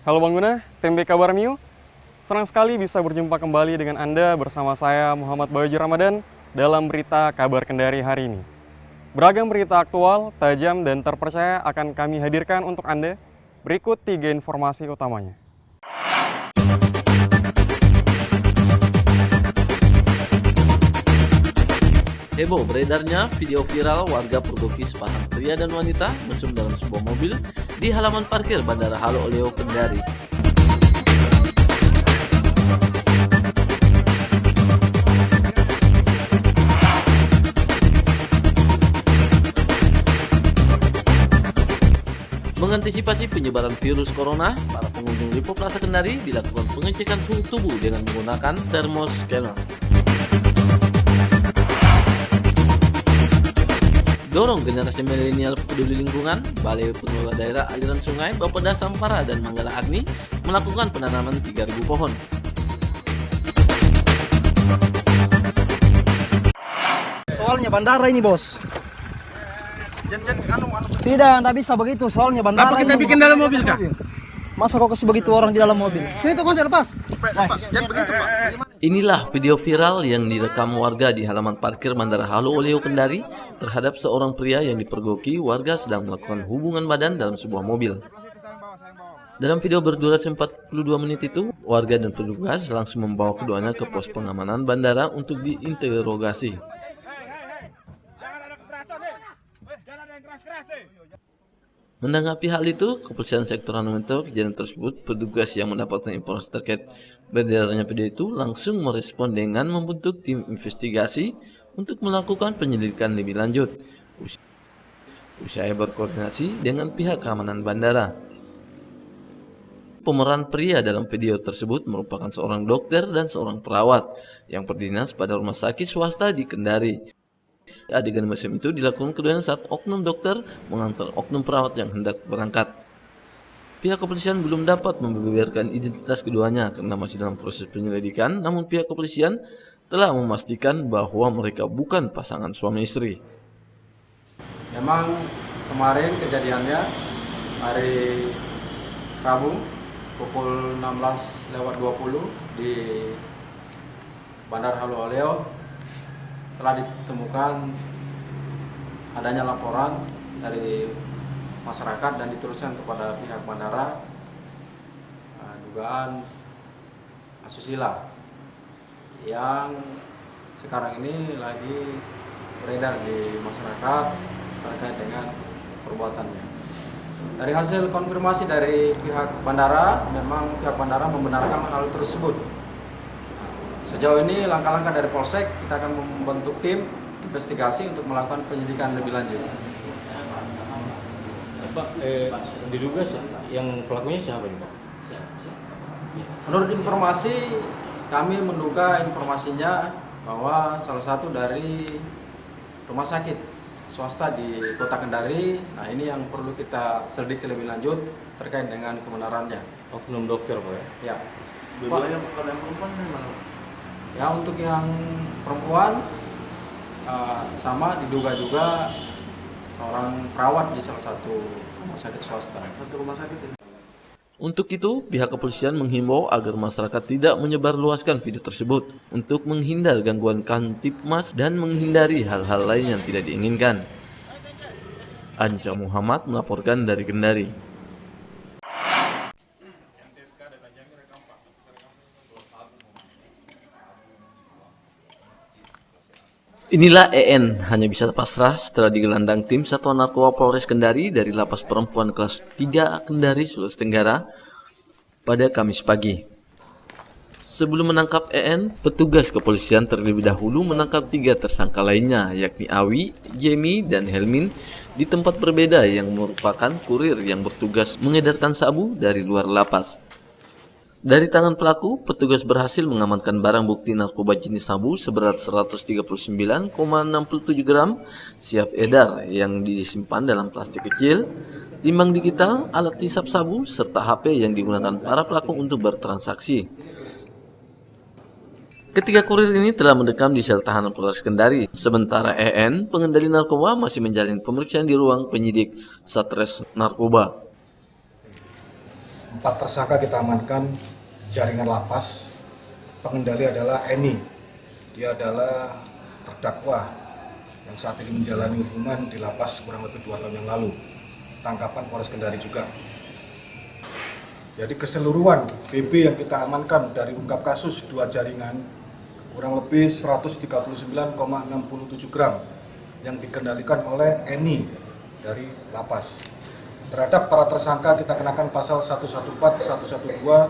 Halo Bang Guna, tim B Kabar Miu. Senang sekali bisa berjumpa kembali dengan Anda bersama saya Muhammad Bayu Ramadan dalam berita Kabar Kendari hari ini. Beragam berita aktual, tajam, dan terpercaya akan kami hadirkan untuk Anda. Berikut 3 informasi utamanya. Heboh beredarnya video viral warga pergoki sepasang pria dan wanita mesum dalam sebuah mobil di halaman parkir Bandara Halu Oleo Kendari. Mengantisipasi penyebaran virus corona, para pengunjung Lipo Plaza Kendari dilakukan pengecekan suhu tubuh dengan menggunakan thermoscanner. Dorong generasi milenial peduli lingkungan, Balai Pengelola Daerah Aliran Sungai, Bapeda Sampara dan Manggala Agni melakukan penanaman 3.000 pohon. Soalnya bandara ini, Bos. Tidak bisa begitu, soalnya bandara. Apa kita bikin dalam mobil, Kak? Masa kok kasih begitu orang di dalam mobil? Sini tuh kunci lepas. Jangan begitu, Pak. Inilah video viral yang direkam warga di halaman parkir Bandara Halu Oleo Kendari terhadap seorang pria yang dipergoki warga sedang melakukan hubungan badan dalam sebuah mobil. Dalam video berdurasi 42 menit itu, warga dan petugas langsung membawa keduanya ke pos pengamanan bandara untuk diinterogasi. Menanggapi hal itu, Kepolisian Sektor Anomanto kejadian tersebut, petugas yang mendapatkan informasi terkait beredarnya video itu langsung merespon dengan membentuk tim investigasi untuk melakukan penyelidikan lebih lanjut. Usai berkoordinasi dengan pihak keamanan bandara. Pemeran pria dalam video tersebut merupakan seorang dokter dan seorang perawat yang berdinas pada rumah sakit swasta di Kendari. Adegan mesum itu dilakukan keduanya saat oknum dokter mengantar oknum perawat yang hendak berangkat. Pihak kepolisian belum dapat membeberkan identitas keduanya karena masih dalam proses penyelidikan, namun pihak kepolisian telah memastikan bahwa mereka bukan pasangan suami istri. Memang kemarin kejadiannya hari Rabu pukul 16.20 di Bandara Halu Oleo telah ditemukan adanya laporan dari masyarakat dan diteruskan kepada pihak bandara dugaan asusila yang sekarang ini lagi beredar di masyarakat terkait dengan perbuatannya. Dari hasil konfirmasi dari pihak bandara, memang pihak bandara membenarkan hal tersebut. Sejauh ini langkah-langkah dari Polsek, kita akan membentuk tim investigasi untuk melakukan penyidikan lebih lanjut. Pak, diduga yang pelakunya siapa ini, Pak? Menurut informasi, kami menduga informasinya bahwa salah satu dari rumah sakit swasta di Kota Kendari. Nah, ini yang perlu kita selidiki lebih lanjut terkait dengan kebenarannya. Oknum dokter, Pak ya? Ya. Dua-duanya bukan yang perempuan memang. Ya, untuk yang perempuan sama diduga juga seorang perawat di salah satu rumah sakit swasta. Satu rumah sakit ini. Untuk itu, pihak kepolisian menghimbau agar masyarakat tidak menyebarluaskan video tersebut untuk menghindar gangguan Kamtibmas dan menghindari hal-hal lain yang tidak diinginkan. Anca Muhammad melaporkan dari Kendari. Inilah EN hanya bisa pasrah setelah digelandang tim Satuan Narkoba Polres Kendari dari Lapas Perempuan kelas 3 Kendari, Sulawesi Tenggara pada Kamis pagi. Sebelum menangkap EN, petugas kepolisian terlebih dahulu menangkap 3 tersangka lainnya, yakni Awi, Jemi, dan Helmin di tempat berbeda yang merupakan kurir yang bertugas mengedarkan sabu dari luar lapas. Dari tangan pelaku, petugas berhasil mengamankan barang bukti narkoba jenis sabu seberat 139,67 gram siap edar yang disimpan dalam plastik kecil, timbang digital, alat hisap sabu, serta HP yang digunakan para pelaku untuk bertransaksi. Ketiga kurir ini telah mendekam di sel tahanan Polres Kendari, sementara EN, pengendali narkoba, masih menjalani pemeriksaan di ruang penyidik Satres Narkoba. 4 tersangka kita amankan jaringan lapas. Pengendali adalah Eni. Dia adalah terdakwa yang saat ini menjalani hukuman di lapas kurang lebih 2 tahun yang lalu. Tangkapan Polres Kendari juga. Jadi keseluruhan BB yang kita amankan dari ungkap kasus 2 jaringan kurang lebih 139,67 gram yang dikendalikan oleh Eni dari lapas. Terhadap para tersangka kita kenakan pasal 114, 112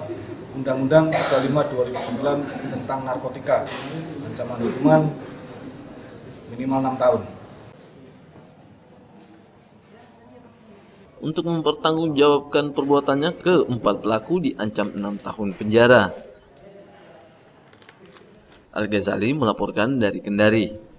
Undang-Undang 35 2009 tentang narkotika, ancaman hukuman minimal 6 tahun. Untuk mempertanggungjawabkan perbuatannya, keempat pelaku diancam 6 tahun penjara. Al-Ghazali melaporkan dari Kendari.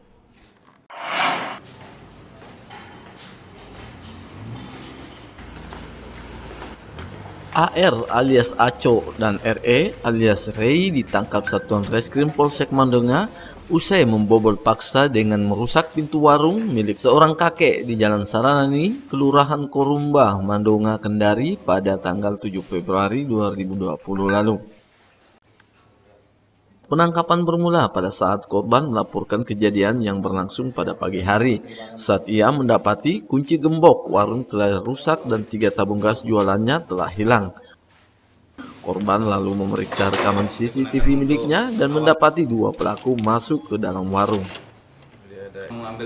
AR alias Aco dan RE alias Rei ditangkap Satuan Reskrim Polsek Mandonga usai membobol paksa dengan merusak pintu warung milik seorang kakek di Jalan Saranani, Kelurahan Korumba, Mandonga, Kendari pada tanggal 7 Februari 2020 lalu. Penangkapan bermula pada saat korban melaporkan kejadian yang berlangsung pada pagi hari saat ia mendapati kunci gembok warung telah rusak dan 3 tabung gas jualannya telah hilang. Korban lalu memeriksa rekaman CCTV miliknya dan mendapati 2 pelaku masuk ke dalam warung.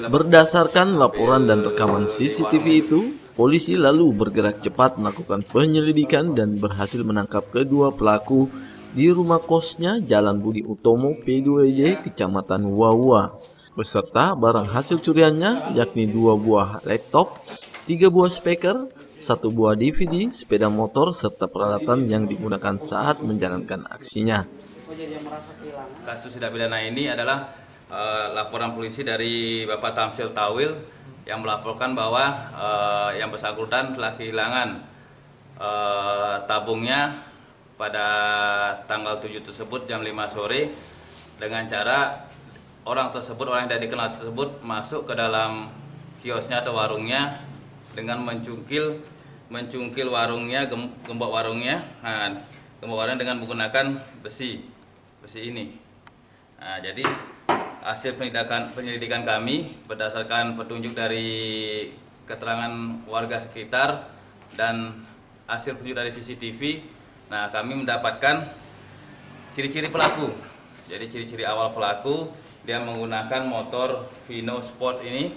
Berdasarkan laporan dan rekaman CCTV itu, polisi lalu bergerak cepat melakukan penyelidikan dan berhasil menangkap kedua pelaku di rumah kosnya Jalan Budi Utomo P2Y Kecamatan Wawa beserta barang hasil curiannya yakni 2 buah laptop, 3 buah speaker, 1 buah DVD, sepeda motor serta peralatan yang digunakan saat menjalankan aksinya. Kasus tindak pidana ini adalah laporan polisi dari Bapak Tamsil Tawil yang melaporkan bahwa yang bersangkutan telah kehilangan tabungnya pada tanggal 7 tersebut jam 5 sore dengan cara orang yang tidak dikenal tersebut masuk ke dalam kiosnya atau warungnya dengan mencungkil warungnya, gembok warungnya, gembok warungnya dengan menggunakan besi ini. Nah, jadi hasil penyelidikan kami berdasarkan petunjuk dari keterangan warga sekitar dan hasil petunjuk dari CCTV. Nah, kami mendapatkan ciri-ciri pelaku. Jadi ciri-ciri awal pelaku, dia menggunakan motor Vino Sport ini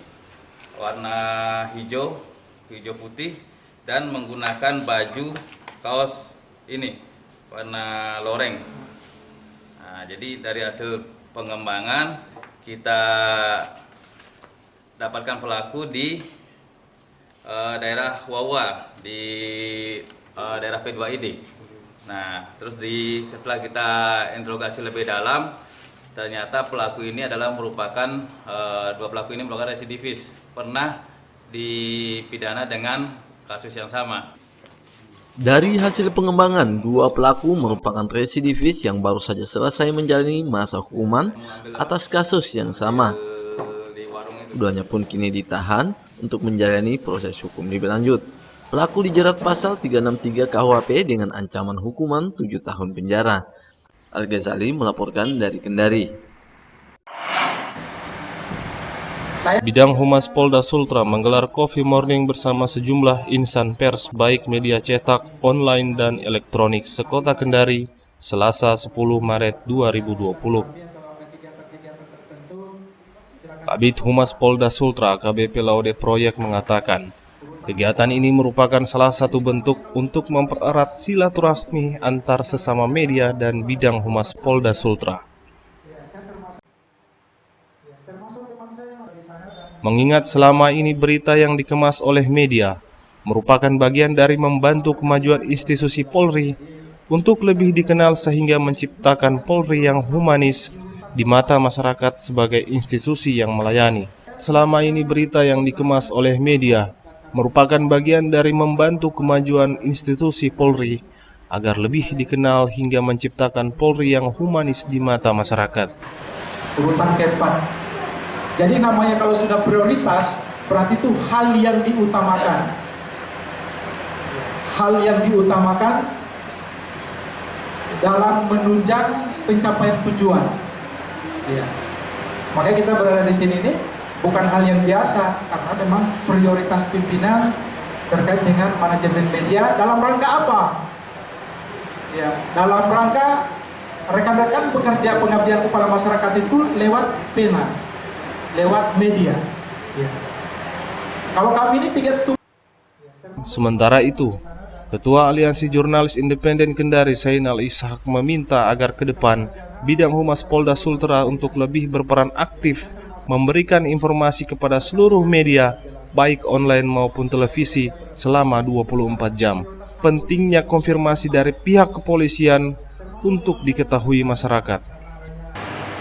warna hijau putih dan menggunakan baju kaos ini warna loreng. Nah, jadi dari hasil pengembangan kita dapatkan pelaku di daerah Wawa di daerah P2ID. Nah, terus setelah kita interogasi lebih dalam, ternyata pelaku ini adalah merupakan 2 pelaku ini merupakan residivis, pernah dipidana dengan kasus yang sama. Dari hasil pengembangan, 2 pelaku merupakan residivis yang baru saja selesai menjalani masa hukuman atas kasus yang sama. Keduanya pun kini ditahan untuk menjalani proses hukum lebih lanjut. Pelaku dijerat pasal 363 KUHP dengan ancaman hukuman 7 tahun penjara. Al-Ghazali melaporkan dari Kendari. Bidang Humas Polda Sultra menggelar Coffee Morning bersama sejumlah insan pers baik media cetak, online, dan elektronik sekota Kendari, Selasa 10 Maret 2020. Kabid Humas Polda Sultra AKBP Laude Proyek mengatakan, kegiatan ini merupakan salah satu bentuk untuk mempererat silaturahmi antar sesama media dan bidang Humas Polda Sultra. Mengingat selama ini berita yang dikemas oleh media merupakan bagian dari membantu kemajuan institusi Polri untuk lebih dikenal sehingga menciptakan Polri yang humanis di mata masyarakat sebagai institusi yang melayani. Selama ini berita yang dikemas oleh media merupakan bagian dari membantu kemajuan institusi Polri agar lebih dikenal hingga menciptakan Polri yang humanis di mata masyarakat. Urutan keempat. Jadi namanya kalau sudah prioritas, berarti itu hal yang diutamakan. Hal yang diutamakan dalam menunjang pencapaian tujuan. Ya. Makanya kita berada di sini ini bukan hal yang biasa, karena memang prioritas pimpinan terkait dengan manajemen media dalam rangka apa? Ya, dalam rangka rekan-rekan bekerja pengabdian kepada masyarakat itu lewat pena, lewat media. Ya. Kalau kami ini Sementara itu, Ketua Aliansi Jurnalis Independen Kendari Zainal Ishak meminta agar ke depan Bidang Humas Polda Sultra untuk lebih berperan aktif memberikan informasi kepada seluruh media baik online maupun televisi selama 24 jam. Pentingnya konfirmasi dari pihak kepolisian untuk diketahui masyarakat.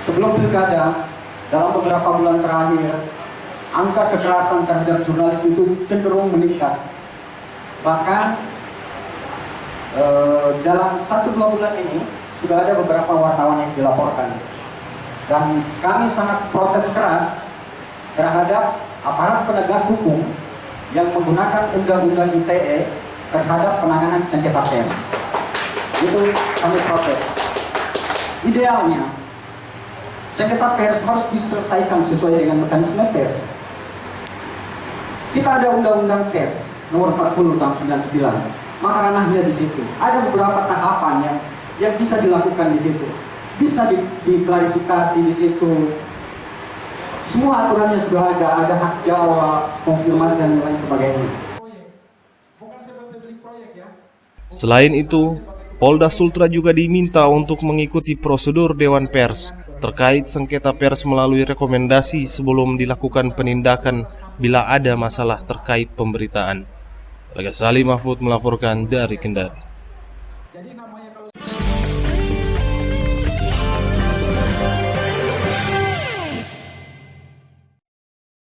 Sebelum pilkada, dalam beberapa bulan terakhir, angka kekerasan terhadap jurnalis itu cenderung meningkat. Bahkan dalam 1-2 bulan ini sudah ada beberapa wartawan yang dilaporkan, dan kami sangat protes keras terhadap aparat penegak hukum yang menggunakan undang-undang ITE terhadap penanganan sengketa pers. Itu kami protes. Idealnya sengketa pers harus diselesaikan sesuai dengan mekanisme pers. Kita ada undang-undang pers nomor 40 tahun 99. Maka ranahnya di situ. Ada beberapa tahapan yang bisa dilakukan di situ. Bisa diklarifikasi di situ. Semua aturannya sudah ada hak jawab, konfirmasi dan lain sebagainya. Selain itu, Polda Sultra juga diminta untuk mengikuti prosedur Dewan Pers terkait sengketa pers melalui rekomendasi sebelum dilakukan penindakan bila ada masalah terkait pemberitaan. Bagas Ali Mahfud melaporkan dari Kendari.